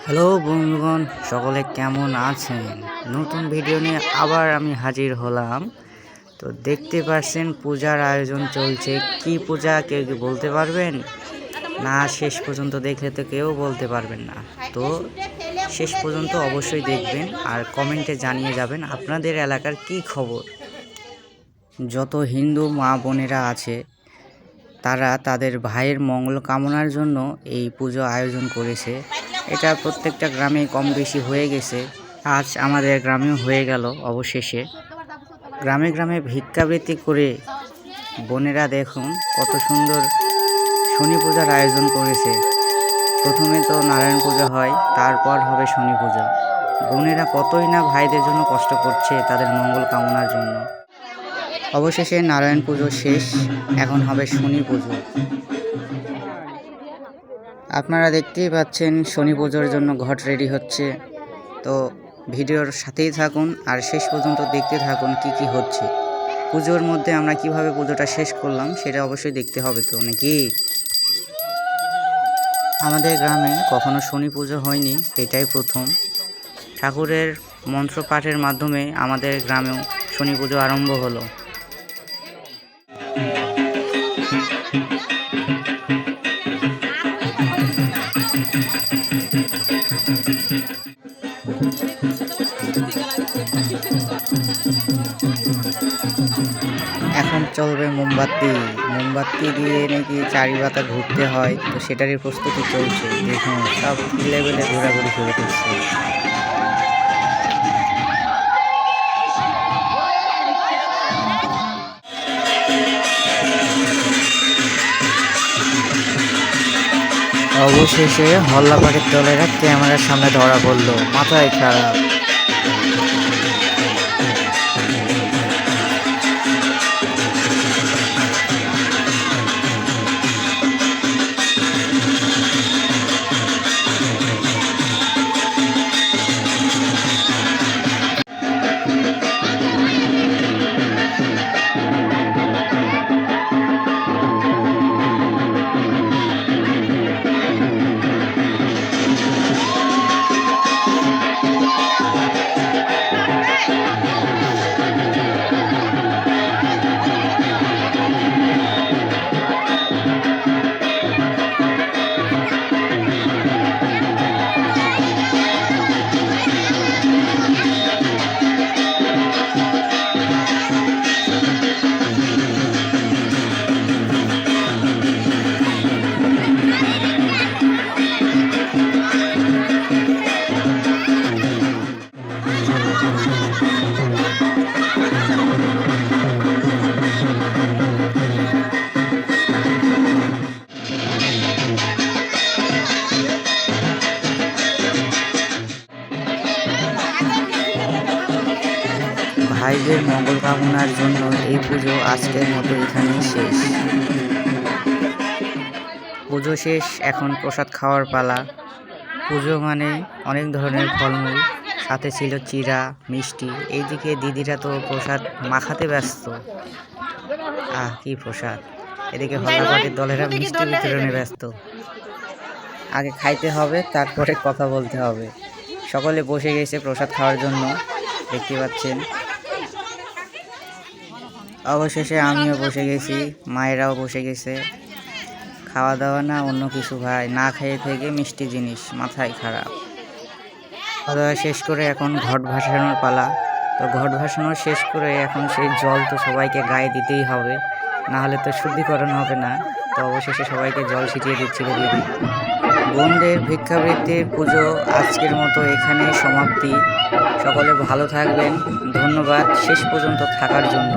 Hello বন্ধুগণ, সকলে কেমন আছেন? নতুন ভিডিও নিয়ে আবার আমি হাজির হলাম। তো দেখতে পাচ্ছেন পূজার আয়োজন চলছে। কি পূজা কেউ কি বলতে পারবেন? না শেষ পর্যন্ত দেখলে তো কেউ বলতে পারবেন না। তো শেষ পর্যন্ত অবশ্যই দেখবেন আর কমেন্টে জানিয়ে যাবেন আপনাদের এলাকার কি খবর। যত হিন্দু মা বোনেরা আছে তারা তাদের ভাইয়ের মঙ্গল কামনার জন্য এই পুজো আয়োজন করেছে। এটা প্রত্যেকটা গ্রামে কম বেশি হয়ে গেছে। আজ আমাদের গ্রামেও হয়ে গেল অবশেষে। গ্রামে গ্রামে ভিক্ষাবৃত্তি করে বোনেরা দেখুন কত সুন্দর শনি পূজার আয়োজন করেছে। প্রথমে তো নারায়ণ পূজা হয়, তারপর হবে শনি পূজা। বোনেরা কতই না ভাইদের জন্য কষ্ট করছে তাদের মঙ্গল কামনার জন্য। অবশেষে নারায়ণ পুজো শেষ, এখন হবে শনি পুজো। আপনারা দেখতেই পাচ্ছেন শনি পুজোর জন্য ঘট রেডি হচ্ছে। তো ভিডিওর সাথেই থাকুন আর শেষ পর্যন্ত দেখতে থাকুন কি কি হচ্ছে। পুজোর মধ্যে আমরা কিভাবে পুজোটা শেষ করলাম সেটা অবশ্যই দেখতে হবে তো নাকি। আমাদের গ্রামে কখনো শনি পুজো হয়নি, এটাই প্রথম। ঠাকুরের মন্ত্র পাঠের মাধ্যমে আমাদের গ্রামেও শনি পুজো আরম্ভ হলো। এখন চলবে মোমবাতি দিয়ে নাকি চারিপাতা ঘুরতে হয়, তো সেটারই প্রস্তুতি চলছে। দেখুন সব লেভেলে ঘোরাঘুরি শুরু করছে। অবশেষে হল্লাপাড়ির দলেরা ক্যামেরার সামনে ধরা পড়লো, মাথায় খারাপ। ভাইদের মঙ্গল কামনার জন্য এই পুজো আজকের মতো এখানেই শেষ। পুজো শেষ, এখন প্রসাদ খাওয়ার পালা। পুজো মানে অনেক ধরনের ফলমূল, সাথে ছিল চিড়া, মিষ্টি। এইদিকে দিদিরা তো প্রসাদ মাখাতে ব্যস্ত। কি প্রসাদ! এদিকে হল্লাপাটির দলেরা মিষ্টি বিতরণে ব্যস্ত। আগে খাইতে হবে, তারপরে কথা বলতে হবে। সকলে বসে গেছে প্রসাদ খাওয়ার জন্য, দেখতে পাচ্ছেন। অবশেষে আমিও বসে গেছি, মায়েরাও বসে গেছে। খাওয়া দাওয়া না অন্য কিছু ভাই, না খেয়ে থেকে মিষ্টি জিনিস, মাথায় খারাপ। খাওয়া দাওয়া শেষ করে এখন ঘট ভাসানোর পালা। তো ঘট ভাসানো শেষ করে এখন সেই জল তো সবাইকে গায়ে দিতেই হবে, না হলে তো শুদ্ধিকরণ হবে না। তো অবশেষে সবাইকে জল ছিটিয়ে দিচ্ছিল দিদি। বোনদের ভিক্ষাবৃত্তির পুজো আজকের মতো এখানেই সমাপ্তি। সকলে ভালো থাকবেন, ধন্যবাদ শেষ পর্যন্ত থাকার জন্য।